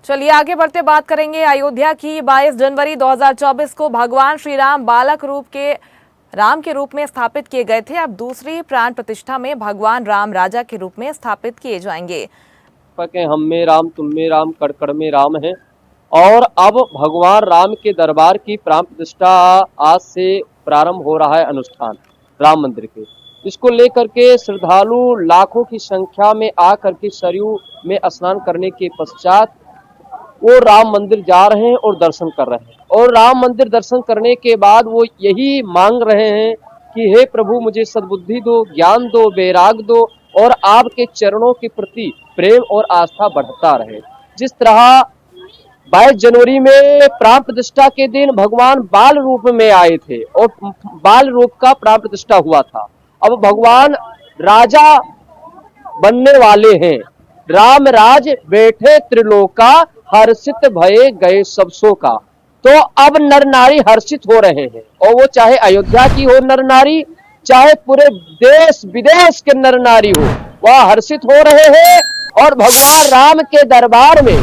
चलिए आगे बढ़ते बात करेंगे अयोध्या की। 22 जनवरी 2024 को भगवान श्री राम बालक रूप के राम के रूप में स्थापित किए गए थे। अब दूसरी प्राण प्रतिष्ठा में भगवान राम राजा के रूप में स्थापित किए जाएंगे। के हम में राम, तुम में राम, कड़ में राम है। और अब भगवान राम के दरबार की प्राण प्रतिष्ठा आज से प्रारंभ हो रहा है अनुष्ठान राम मंदिर के। इसको लेकर के श्रद्धालु लाखों की संख्या में आकर के सरयू में स्नान करने के पश्चात वो राम मंदिर जा रहे हैं और दर्शन कर रहे हैं। और राम मंदिर दर्शन करने के बाद वो यही मांग रहे हैं कि हे प्रभु, मुझे सद्बुद्धि दो, ज्ञान दो, वैराग दो और आपके चरणों के प्रति प्रेम और आस्था बढ़ता रहे। जिस तरह 22 जनवरी में प्राण प्रतिष्ठा के दिन भगवान बाल रूप में आए थे और बाल रूप का प्राण प्रतिष्ठा हुआ था, अब भगवान राजा बनने वाले हैं। राम राज बैठे त्रिलोका, हर्षित भये गए सब सो का। तो अब नर नारी हर्षित हो रहे हैं, और वो चाहे अयोध्या की हो नर नारी, चाहे पूरे देश विदेश के नर नारी हो, वह हर्षित हो रहे हैं। और भगवान राम के दरबार में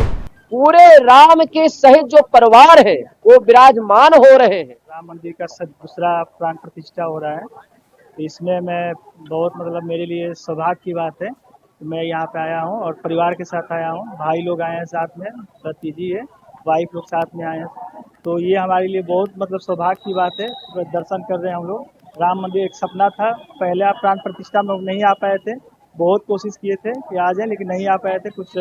पूरे राम के सहित जो परिवार है वो विराजमान हो रहे हैं। राम मंदिर का दूसरा प्राण प्रतिष्ठा हो रहा है, तो इसमें मैं बहुत मेरे लिए सौभाग्य की बात है। मैं यहाँ पे आया हूँ और परिवार के साथ आया हूँ। भाई लोग आए हैं साथ में, भतीजी है, वाइफ लोग साथ में आए हैं। तो ये हमारे लिए बहुत सौभाग्य की बात है। तो दर्शन कर रहे हैं हम लोग। राम मंदिर एक सपना था, पहले प्राण प्रतिष्ठा में नहीं आ पाए थे, बहुत कोशिश किए थे कि आ जाए, लेकिन नहीं आ पाए थे कुछ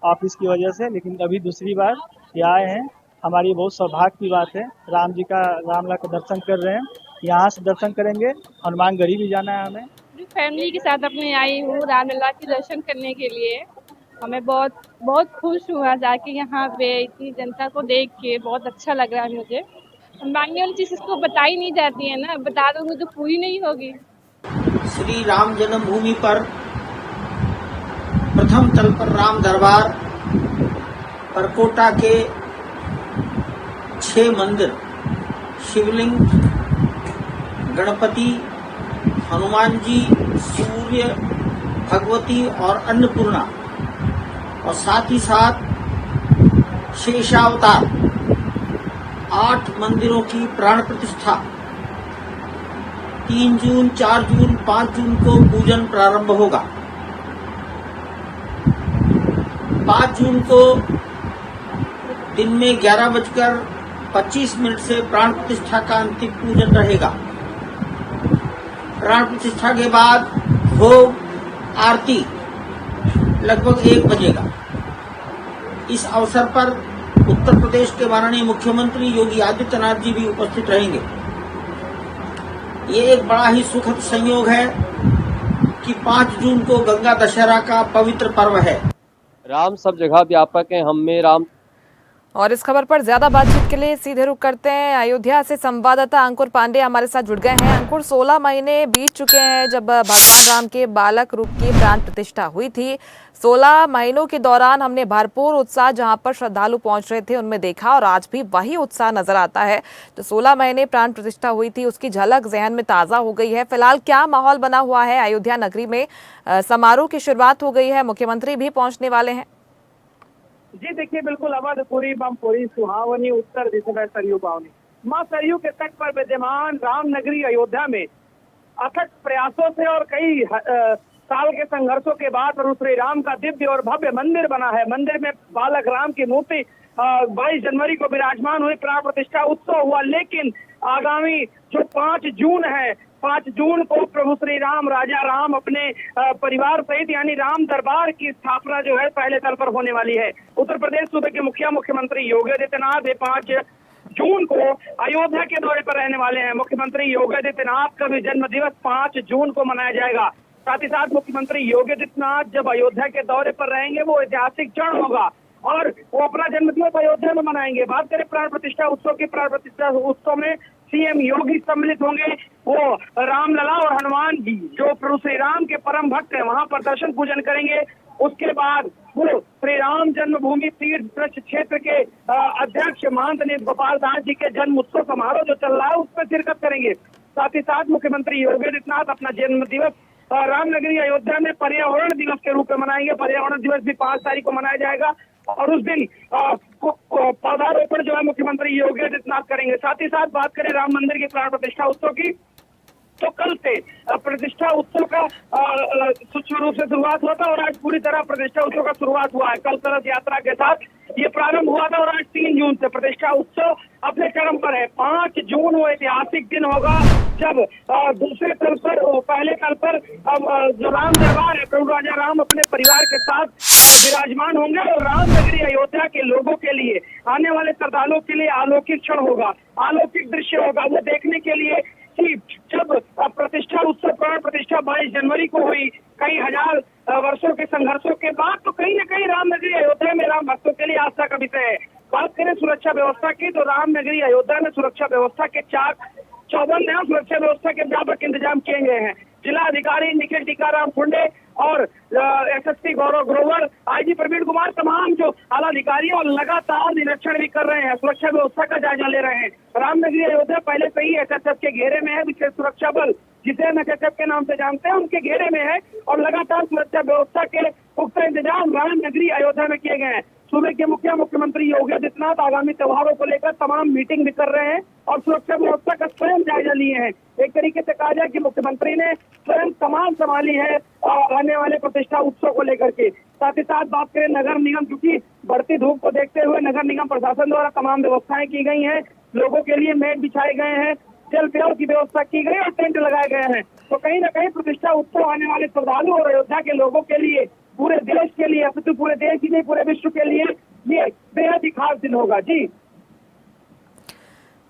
ऑफिस की वजह से। लेकिन अभी दूसरी बार ये आए हैं, हमारी बहुत सौभाग्य की बात है। रामला का दर्शन कर रहे हैं। यहाँ से दर्शन करेंगे, हनुमानगढ़ी भी जाना है हमें। फैमिली के साथ अपने आई हूँ रामलला के दर्शन करने के लिए। हमें बहुत बहुत खुश हुआ जाके, यहाँ पे इतनी जनता को देख के बहुत अच्छा लग रहा है मुझे। मांगने वाली चीज इसको बताई नहीं जाती है ना, बता दूंगी तो पूरी नहीं होगी। श्री राम जन्मभूमि पर प्रथम तल पर राम दरबार, परकोटा के 6 मंदिर, शिवलिंग, गणपति, हनुमान जी, सूर्य, भगवती और अन्नपूर्णा, और साथ ही साथ शेषावतार, 8 मंदिरों की प्राण प्रतिष्ठा 3 जून, 4 जून, 5 जून को पूजन प्रारंभ होगा। 5 जून को दिन में 11:25 से प्राण प्रतिष्ठा का अंतिम पूजन रहेगा। प्राण प्रतिष्ठा के बाद भोग आरती लगभग 1 बजेगा। इस अवसर पर उत्तर प्रदेश के माननीय मुख्यमंत्री योगी आदित्यनाथ जी भी उपस्थित रहेंगे। ये एक बड़ा ही सुखद संयोग है कि 5 जून को गंगा दशहरा का पवित्र पर्व है। राम सब जगह व्यापक है, हम में राम। और इस खबर पर ज्यादा बातचीत के लिए सीधे रुख करते हैं अयोध्या से। संवाददाता अंकुर पांडे हमारे साथ जुड़ गए हैं। अंकुर, 16 महीने बीत चुके हैं जब भगवान राम के बालक रूप की प्राण प्रतिष्ठा हुई थी। 16 महीनों के दौरान हमने भरपूर उत्साह जहां पर श्रद्धालु पहुंच रहे थे उनमें देखा, और आज भी वही उत्साह नजर आता है। तो 16 महीने प्राण प्रतिष्ठा हुई थी, उसकी झलक जहन में ताजा हो गई है। फिलहाल क्या माहौल बना हुआ है अयोध्या नगरी में? समारोह की शुरुआत हो गई है, मुख्यमंत्री भी पहुंचने वाले हैं। जी देखिए, बिल्कुल अवधपुरी बमपुरी सुहावनी उत्तर दिशा में सरयू पावनी, मां सरयू के तट पर विद्यमान राम नगरी अयोध्या में अथक प्रयासों से और कई साल के संघर्षों के बाद प्रभु श्री राम का दिव्य और भव्य मंदिर बना है। मंदिर में बालक राम की मूर्ति 22 जनवरी को विराजमान हुई, प्राण प्रतिष्ठा उत्सव हुआ। लेकिन आगामी जो 5 जून है, 5 जून को प्रभु श्री राम, राजा राम अपने परिवार सहित यानी राम दरबार की स्थापना जो है पहले तल पर होने वाली है। उत्तर प्रदेश सूबे के मुख्यमंत्री योगी आदित्यनाथ 5 जून को अयोध्या के दौरे पर रहने वाले हैं। मुख्यमंत्री योगी आदित्यनाथ का भी जन्म दिवस 5 जून को मनाया जाएगा। साथ ही साथ मुख्यमंत्री योगी आदित्यनाथ जब अयोध्या के दौरे पर रहेंगे वो ऐतिहासिक क्षण होगा और वो अपना जन्मदिवस अयोध्या में मनाएंगे। बात करें प्राण प्रतिष्ठा उत्सव की, प्राण प्रतिष्ठा उत्सव में सीएम योगी सम्मिलित होंगे। वो रामलला और हनुमान जी जो प्रभु श्री राम के परम भक्त हैं वहां पर दर्शन पूजन करेंगे। उसके बाद वो श्री राम जन्मभूमि तीर्थ ट्रस्ट क्षेत्र के अध्यक्ष महंत ने गोपाल दास जी के जन्म उत्सव समारोह जो चल रहा है उसमें शिरकत करेंगे। साथ ही साथ मुख्यमंत्री योगी आदित्यनाथ अपना जन्म दिवस रामनगरी अयोध्या में पर्यावरण दिवस के रूप में मनाएंगे। पर्यावरण दिवस भी 5 तारीख को मनाया जाएगा। और उस दिन पौधारोपण जो है मुख्यमंत्री योगी आदित्यनाथ करेंगे। साथ ही साथ बात करें राम मंदिर के प्राण प्रतिष्ठा उत्सव की, तो कल से प्रतिष्ठा उत्सव का सुचारू रूप से शुरुआत हुआ था और आज पूरी तरह प्रतिष्ठा उत्सव का शुरुआत हुआ है। कल रथ यात्रा के साथ ये प्रारंभ हुआ था और आज 3 जून से प्रतिष्ठा उत्सव अपने चरम पर है। 5 जून वो ऐतिहासिक दिन होगा जब दूसरे तल पर, पहले तल पर जो राम दरबार है, प्रभु राजा राम अपने परिवार के साथ विराजमान होंगे और राम नगरी अयोध्या के लोगों के लिए, आने वाले श्रद्धालुओं के लिए अलौकिक क्षण होगा, अलौकिक दृश्य होगा। वो देखने के लिए कि जब प्रतिष्ठा उत्सव प्राण प्रतिष्ठा 22 जनवरी को हुई, कई हजार वर्षों के संघर्षों के बाद, तो कहीं न कहीं राम नगरी अयोध्या में राम भक्तों के लिए आस्था का विषय है। बात करें सुरक्षा व्यवस्था की, तो राम नगरी अयोध्या में सुरक्षा व्यवस्था के 54 नया सुरक्षा व्यवस्था के व्यापक इंतजाम किए गए हैं। जिला अधिकारी निखिल टीकाराम फुंडे और एसएसपी गौरव ग्रोवर, आईजी प्रवीण कुमार, तमाम जो आला अधिकारी और लगातार निरीक्षण भी कर रहे हैं, सुरक्षा व्यवस्था का जायजा ले रहे हैं। रामनगरी अयोध्या पहले से ही एसएसएफ के घेरे में है, विशेष सुरक्षा बल जिसे हम एसएसएफ के नाम से जानते हैं, उनके घेरे में है और लगातार सुरक्षा व्यवस्था के पुख्ता इंतजाम रामनगरी अयोध्या में किए गए हैं। सूबे के मुख्यमंत्री योगी आदित्यनाथ आगामी त्योहारों को लेकर तमाम मीटिंग भी कर रहे हैं और सुरक्षा व्यवस्था का स्वयं जायजा लिए हैं। एक तरीके से कहा जाए कि मुख्यमंत्री ने स्वयं कमान संभाली है आने वाले प्रतिष्ठा उत्सव को लेकर के। साथ ही साथ बात करें नगर निगम, क्योंकि बढ़ती धूप को देखते हुए नगर निगम प्रशासन द्वारा तमाम व्यवस्थाएं की गई हैं। लोगों के लिए मेट बिछाए गए हैं, जल पेय की व्यवस्था की गई और टेंट लगाए गए हैं। तो कहीं न कहीं प्रतिष्ठा उत्सव आने वाले श्रद्धालु और अयोध्या के लोगों के लिए, पूरे देश के लिए, अपितु पूरे देश ही नहीं पूरे विश्व के लिए ये बेहद ही खास दिन होगा। जी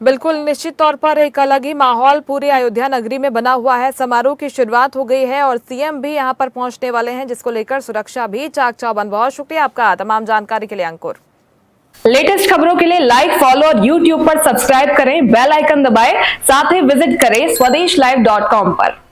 बिल्कुल, निश्चित तौर पर एक अलग ही माहौल पूरे अयोध्या नगरी में बना हुआ है। समारोह की शुरुआत हो गई है और सीएम भी यहां पर पहुंचने वाले हैं, जिसको लेकर सुरक्षा भी चाक चौबंद। बहुत शुक्रिया आपका तमाम जानकारी के लिए अंकुर। लेटेस्ट खबरों के लिए लाइक, फॉलो और यूट्यूब पर सब्सक्राइब करें, बेल आइकन दबाएं, साथ ही विजिट करें स्वदेशलाइव.com पर।